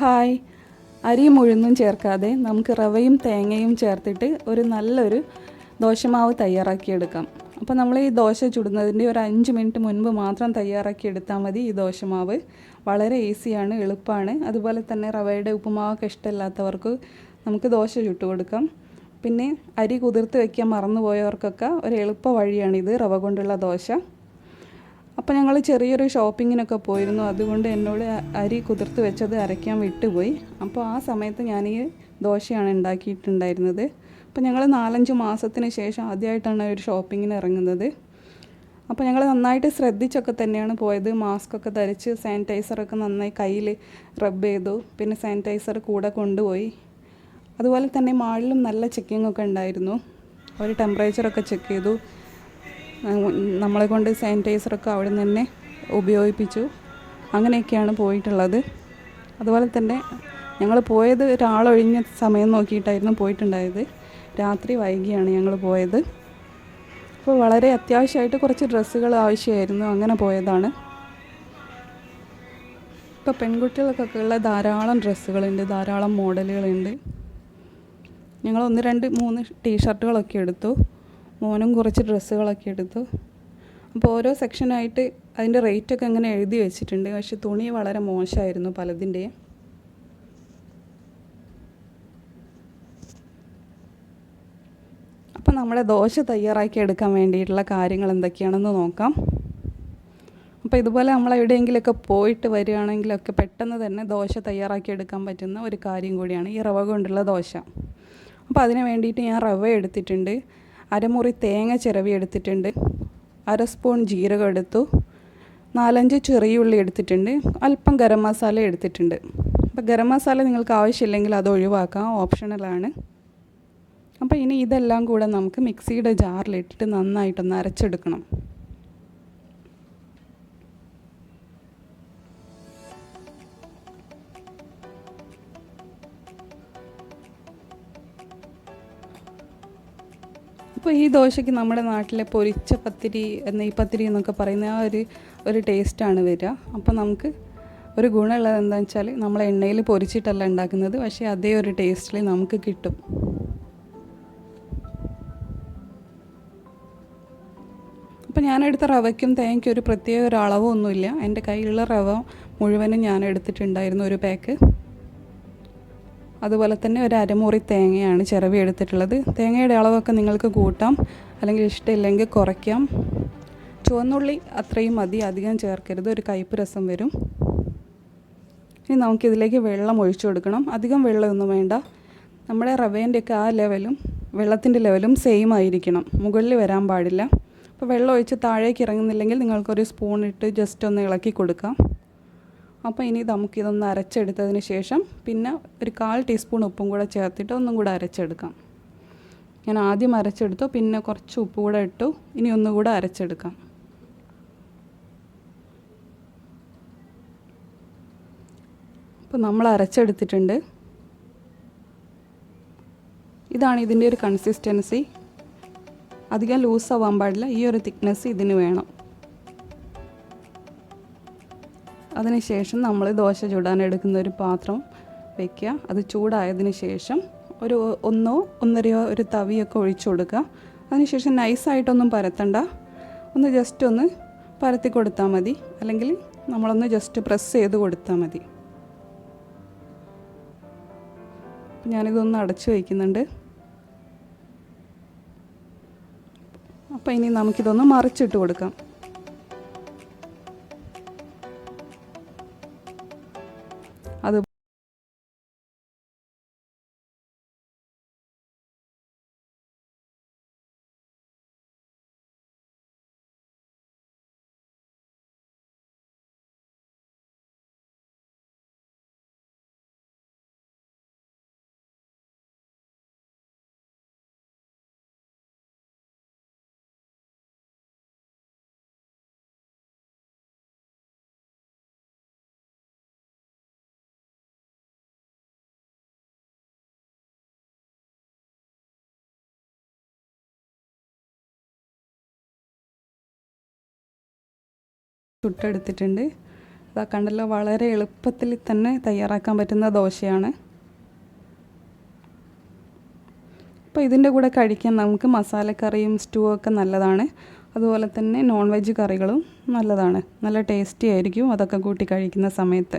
Hi, അരിയും ഉഴുന്നും ചേർക്കാതെ നമുക്ക് റവയും തേങ്ങയും ചേർത്തിട്ട് ഒരു നല്ലൊരു ദോശമാവ് തയ്യാറാക്കിയെടുക്കാം. അപ്പോൾ നമ്മൾ ഈ ദോശ ചുടുന്നതിൻ്റെ ഒരു 5 മിനിറ്റ് മുൻപ് മാത്രം തയ്യാറാക്കി എടുത്താൽ മതി. ഈ ദോശമാവ് വളരെ ഈസിയാണ്, എളുപ്പമാണ്. അതുപോലെ തന്നെ റവയുടെ ഉപ്പുമാവൊക്കെ ഇഷ്ടമില്ലാത്തവർക്ക് നമുക്ക് ദോശ ചുട്ടു കൊടുക്കാം. പിന്നെ അരി കുതിർത്ത് വയ്ക്കാൻ മറന്നുപോയവർക്കൊക്കെ ഒരു എളുപ്പ വഴിയാണിത്, റവ കൊണ്ടുള്ള ദോശ. അപ്പോൾ ഞങ്ങൾ ചെറിയൊരു ഷോപ്പിങ്ങിനൊക്കെ പോയിരുന്നു. അതുകൊണ്ട് എന്നോട് അരി കുതിർത്ത് വെച്ചത് അരയ്ക്കാൻ വിട്ടുപോയി. അപ്പോൾ ആ സമയത്ത് ഞാൻ ഈ ദോശയാണ് ഉണ്ടാക്കിയിട്ടുണ്ടായിരുന്നത്. അപ്പോൾ ഞങ്ങൾ 4-5 മാസത്തിന് ശേഷം ആദ്യമായിട്ടാണ് ഒരു ഷോപ്പിങ്ങിന് ഇറങ്ങുന്നത്. അപ്പോൾ ഞങ്ങൾ നന്നായിട്ട് ശ്രദ്ധിച്ചൊക്കെ തന്നെയാണ് പോയത്. മാസ്കൊക്കെ ധരിച്ച് സാനിറ്റൈസറൊക്കെ നന്നായി കയ്യിൽ റബ്ബ് ചെയ്തു. പിന്നെ സാനിറ്റൈസർ കൂടെ കൊണ്ടുപോയി. അതുപോലെ തന്നെ മാളിലും നല്ല ചെക്കിങ്ങൊക്കെ ഉണ്ടായിരുന്നു. അവർ ടെമ്പറേച്ചറൊക്കെ ചെക്ക് ചെയ്തു. നമ്മളെ കൊണ്ട് സാനിറ്റൈസറൊക്കെ അവിടെ നിന്ന് തന്നെ ഉപയോഗിപ്പിച്ചു. അങ്ങനെയൊക്കെയാണ് പോയിട്ടുള്ളത്. അതുപോലെ തന്നെ ഞങ്ങൾ പോയത് ഒരാളൊഴിഞ്ഞ സമയം നോക്കിയിട്ടായിരുന്നു പോയിട്ടുണ്ടായത്. രാത്രി വൈകിയാണ് ഞങ്ങൾ പോയത്. അപ്പോൾ വളരെ അത്യാവശ്യമായിട്ട് കുറച്ച് ഡ്രസ്സുകൾ ആവശ്യമായിരുന്നു, അങ്ങനെ പോയതാണ്. ഇപ്പോൾ പെൺകുട്ടികൾക്കൊക്കെ ഉള്ള ധാരാളം ഡ്രസ്സുകളുണ്ട്, ധാരാളം മോഡലുകളുണ്ട്. ഞങ്ങൾ 1, 2, 3 ടീഷർട്ടുകളൊക്കെ എടുത്തു. മോനും കുറച്ച് ഡ്രസ്സുകളൊക്കെ എടുത്തു. അപ്പോൾ ഓരോ സെക്ഷനായിട്ട് അതിൻ്റെ റേറ്റൊക്കെ അങ്ങനെ എഴുതി വെച്ചിട്ടുണ്ട്. പക്ഷേ തുണി വളരെ മോശമായിരുന്നു പലതിൻ്റെയും. അപ്പോൾ നമ്മുടെ ദോശ തയ്യാറാക്കി എടുക്കാൻ വേണ്ടിയിട്ടുള്ള കാര്യങ്ങൾ എന്തൊക്കെയാണെന്ന് നോക്കാം. അപ്പോൾ ഇതുപോലെ നമ്മൾ എവിടെയെങ്കിലുമൊക്കെ പോയിട്ട് വരികയാണെങ്കിലൊക്കെ പെട്ടെന്ന് തന്നെ ദോശ തയ്യാറാക്കി എടുക്കാൻ പറ്റുന്ന ഒരു കാര്യം കൂടിയാണ് ഈ റവ കൊണ്ടുള്ള ദോശ. അപ്പോൾ അതിന് വേണ്ടിയിട്ട് ഞാൻ റവ എടുത്തിട്ടുണ്ട്, അരമുറി തേങ്ങ ചിരവി എടുത്തിട്ടുണ്ട്, 1/2 സ്പൂൺ ജീരകം എടുത്തു, 4-5 ചെറിയ ഉള്ളി എടുത്തിട്ടുണ്ട്, അല്പം ഗരം മസാല എടുത്തിട്ടുണ്ട്. അപ്പോൾ ഗരം മസാല നിങ്ങൾക്ക് ആവശ്യമില്ലെങ്കിൽ അത് ഒഴിവാക്കാം, ഓപ്ഷണലാണ്. അപ്പോൾ ഇനി ഇതെല്ലാം കൂടെ നമുക്ക് മിക്സിയുടെ ജാറിലിട്ടിട്ട് നന്നായിട്ടൊന്ന് അരച്ചെടുക്കണം. അപ്പോൾ ഈ ദോശയ്ക്ക് നമ്മുടെ നാട്ടിലെ പൊരിച്ച പത്തിരി, നെയ്പത്തിരി എന്നൊക്കെ പറയുന്ന ആ ഒരു ടേസ്റ്റാണ് വരിക. അപ്പോൾ നമുക്ക് ഒരു ഗുണമുള്ളത് എന്താണെന്ന് വെച്ചാൽ നമ്മൾ എണ്ണയിൽ പൊരിച്ചിട്ടല്ല ഉണ്ടാക്കുന്നത്, പക്ഷേ അതേ ഒരു ടേസ്റ്റിൽ നമുക്ക് കിട്ടും. അപ്പോൾ ഞാനെടുത്ത റവയ്ക്കും തേങ്ങയ്ക്കും ഒരു പ്രത്യേക ഒരു അളവൊന്നുമില്ല. എൻ്റെ കയ്യിലുള്ള റവ മുഴുവനും ഞാൻ എടുത്തിട്ടുണ്ടായിരുന്നു, ഒരു പാക്ക്. അതുപോലെ തന്നെ ഒരു അരമുറി തേങ്ങയാണ് ചിരവി എടുത്തിട്ടുള്ളത്. തേങ്ങയുടെ അളവൊക്കെ നിങ്ങൾക്ക് കൂട്ടാം, അല്ലെങ്കിൽ ഇഷ്ടമില്ലെങ്കിൽ കുറയ്ക്കാം. ചുവന്നുള്ളി അത്രയും മതി, അധികം ചേർക്കരുത്, ഒരു കയ്പ്പ് രസം വരും. ഇനി നമുക്കിതിലേക്ക് വെള്ളം ഒഴിച്ചു കൊടുക്കണം. അധികം വെള്ളമൊന്നും വേണ്ട. നമ്മുടെ റവേൻ്റെയൊക്കെ ആ ലെവലും വെള്ളത്തിൻ്റെ ലെവലും സെയിം ആയിരിക്കണം, മുകളിൽ വരാൻ പാടില്ല. അപ്പോൾ വെള്ളം ഒഴിച്ച് താഴേക്ക് ഇറങ്ങുന്നില്ലെങ്കിൽ നിങ്ങൾക്കൊരു സ്പൂണിട്ട് ജസ്റ്റ് ഒന്ന് ഇളക്കി കൊടുക്കാം. അപ്പോൾ ഇനി നമുക്കിതൊന്ന് അരച്ചെടുത്തതിന് ശേഷം പിന്നെ ഒരു 1/4 ടീസ്പൂൺ ഉപ്പും കൂടെ ചേർത്തിട്ട് ഒന്നും കൂടെ അരച്ചെടുക്കാം. ഞാൻ ആദ്യം അരച്ചെടുത്തു, പിന്നെ കുറച്ച് ഉപ്പ് കൂടെ ഇട്ടു. ഇനി ഒന്നുകൂടെ അരച്ചെടുക്കാം. അപ്പോൾ നമ്മൾ അരച്ചെടുത്തിട്ടുണ്ട്. ഇതാണ് ഇതിൻ്റെ ഒരു കൺസിസ്റ്റൻസി. അധികം ലൂസാവാൻ പാടില്ല, ഈ ഒരു തിക്നെസ് ഇതിന് വേണം. അതിനുശേഷം നമ്മൾ ദോശ ചുടാൻ എടുക്കുന്ന ഒരു പാത്രം വയ്ക്കുക. അത് ചൂടായതിന് ശേഷം ഒരു 1-1.5 ഒരു തവിയൊക്കെ ഒഴിച്ചു കൊടുക്കുക. അതിനുശേഷം നൈസായിട്ടൊന്നും പരത്തണ്ട, ഒന്ന് ജസ്റ്റ് ഒന്ന് പരത്തി കൊടുത്താൽ മതി, അല്ലെങ്കിൽ നമ്മളൊന്ന് ജസ്റ്റ് പ്രസ് ചെയ്ത് കൊടുത്താൽ മതി. ഞാനിതൊന്ന് അടച്ചു വയ്ക്കുന്നുണ്ട്. അപ്പോൾ ഇനി നമുക്കിതൊന്ന് മറിച്ചിട്ട് കൊടുക്കാം. അത് ചുട്ടെടുത്തിട്ടുണ്ട്. ഇതാ കണ്ടല്ലോ, വളരെ എളുപ്പത്തിൽ തന്നെ തയ്യാറാക്കാൻ പറ്റുന്ന ദോശയാണ്. അപ്പോൾ ഇതിൻ്റെ കൂടെ കഴിക്കാൻ നമുക്ക് മസാലക്കറിയും സ്റ്റൂ ഒക്കെ നല്ലതാണ്. അതുപോലെ തന്നെ നോൺ വെജ് കറികളും നല്ലതാണ്. നല്ല ടേസ്റ്റി ആയിരിക്കും അതൊക്കെ കൂട്ടി കഴിക്കുന്ന സമയത്ത്.